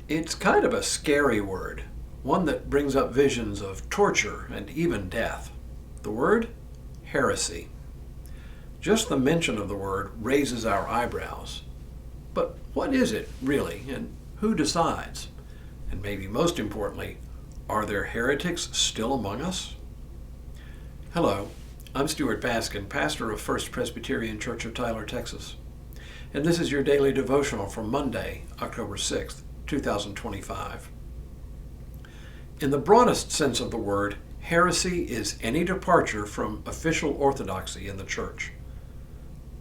It's kind of a scary word, one that brings up visions of torture and even death. The word? Heresy. Just the mention of the word raises our eyebrows. But what is it, really, and who decides? And maybe most importantly, are there heretics still among us? Hello, I'm Stuart Baskin, pastor of First Presbyterian Church of Tyler, Texas. And this is your daily devotional for Monday, October 6th, 2025. In the broadest sense of the word, heresy is any departure from official orthodoxy in the church.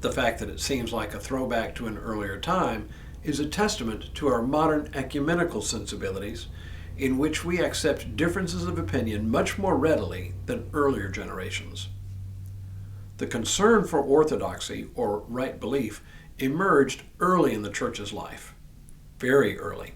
The fact that it seems like a throwback to an earlier time is a testament to our modern ecumenical sensibilities, in which we accept differences of opinion much more readily than earlier generations. The concern for orthodoxy, or right belief, emerged early in the church's life, very early.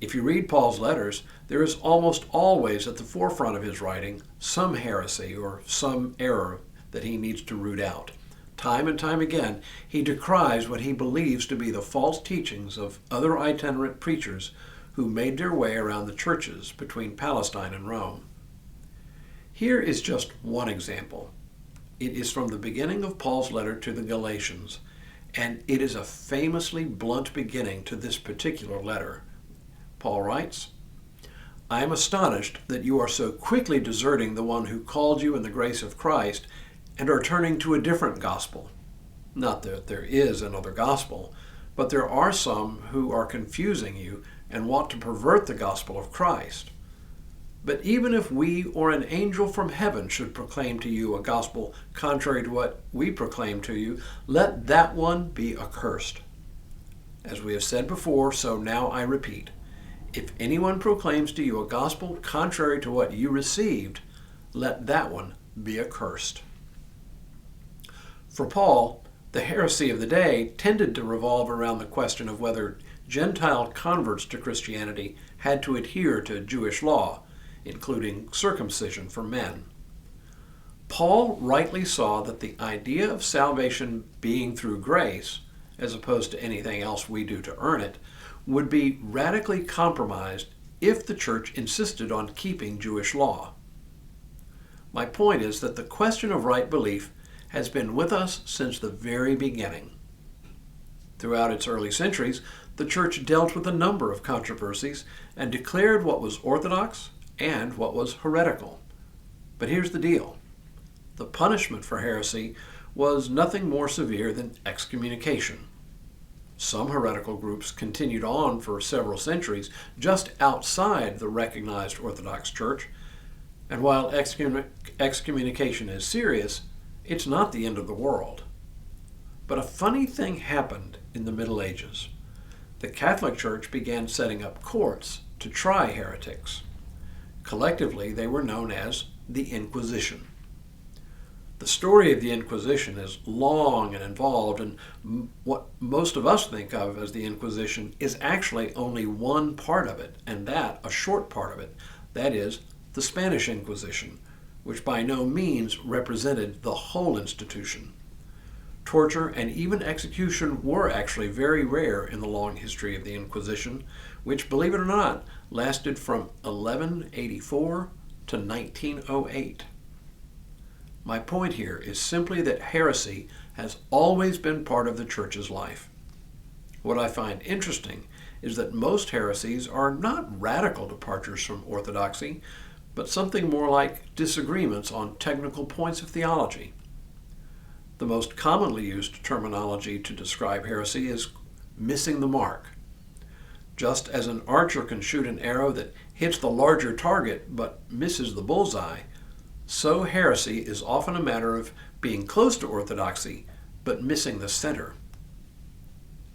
If you read Paul's letters, there is almost always at the forefront of his writing some heresy or some error that he needs to root out. Time and time again, he decries what he believes to be the false teachings of other itinerant preachers who made their way around the churches between Palestine and Rome. Here is just one example. It is from the beginning of Paul's letter to the Galatians, and it is a famously blunt beginning to this particular letter. Paul writes, "I am astonished that you are so quickly deserting the one who called you in the grace of Christ and are turning to a different gospel. Not that there is another gospel, but there are some who are confusing you and want to pervert the gospel of Christ. But even if we or an angel from heaven should proclaim to you a gospel contrary to what we proclaim to you, let that one be accursed. As we have said before, so now I repeat, if anyone proclaims to you a gospel contrary to what you received, let that one be accursed." For Paul, the heresy of the day tended to revolve around the question of whether Gentile converts to Christianity had to adhere to Jewish law, including circumcision for men. Paul rightly saw that the idea of salvation being through grace, as opposed to anything else we do to earn it, would be radically compromised if the church insisted on keeping Jewish law. My point is that the question of right belief has been with us since the very beginning. Throughout its early centuries, the church dealt with a number of controversies and declared what was orthodox and what was heretical. But here's the deal. The punishment for heresy was nothing more severe than excommunication. Some heretical groups continued on for several centuries just outside the recognized Orthodox Church, and while excommunication is serious, it's not the end of the world. But a funny thing happened in the Middle Ages. The Catholic Church began setting up courts to try heretics. Collectively, they were known as the Inquisition. The story of the Inquisition is long and involved, and what most of us think of as the Inquisition is actually only one part of it, and that a short part of it. That is, the Spanish Inquisition, which by no means represented the whole institution. Torture and even execution were actually very rare in the long history of the Inquisition, which, believe it or not, lasted from 1184 to 1908. My point here is simply that heresy has always been part of the church's life. What I find interesting is that most heresies are not radical departures from orthodoxy, but something more like disagreements on technical points of theology. The most commonly used terminology to describe heresy is missing the mark. Just as an archer can shoot an arrow that hits the larger target but misses the bullseye, so heresy is often a matter of being close to orthodoxy but missing the center.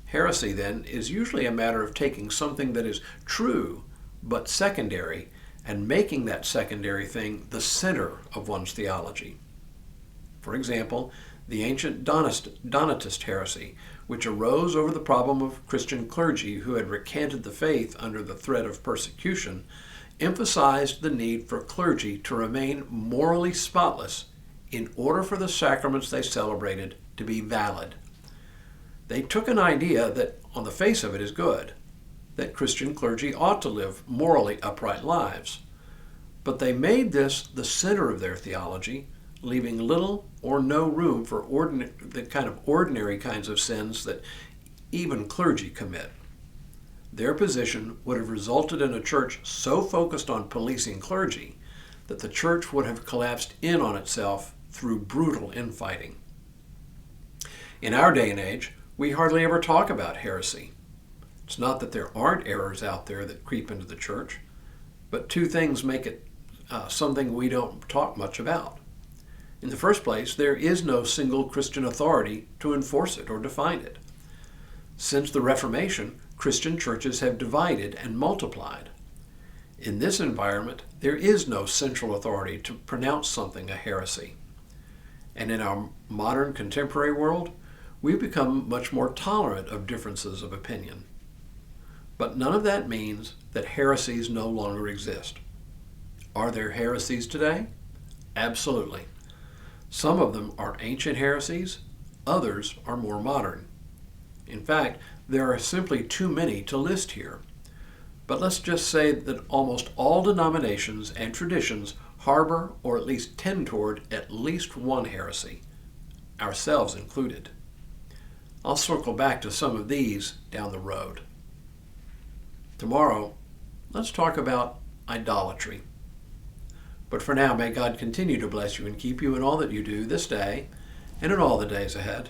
Heresy, then, is usually a matter of taking something that is true but secondary and making that secondary thing the center of one's theology. For example, the ancient Donatist heresy, which arose over the problem of Christian clergy who had recanted the faith under the threat of persecution, emphasized the need for clergy to remain morally spotless in order for the sacraments they celebrated to be valid. They took an idea that, on the face of it, is good. that Christian clergy ought to live morally upright lives. But they made this the center of their theology, leaving little or no room for the ordinary kinds of sins that even clergy commit. Their position would have resulted in a church so focused on policing clergy that the church would have collapsed in on itself through brutal infighting. In our day and age, we hardly ever talk about heresy. It's not that there aren't errors out there that creep into the church, but two things make it something we don't talk much about. In the first place, there is no single Christian authority to enforce it or define it. Since the Reformation, Christian churches have divided and multiplied. In this environment, there is no central authority to pronounce something a heresy. And in our modern contemporary world, we've become much more tolerant of differences of opinion. But none of that means that heresies no longer exist. Are there heresies today? Absolutely. Some of them are ancient heresies, others are more modern. In fact, there are simply too many to list here. But let's just say that almost all denominations and traditions harbor or at least tend toward at least one heresy, ourselves included. I'll circle back to some of these down the road. Tomorrow, let's talk about idolatry. But for now, may God continue to bless you and keep you in all that you do this day and in all the days ahead.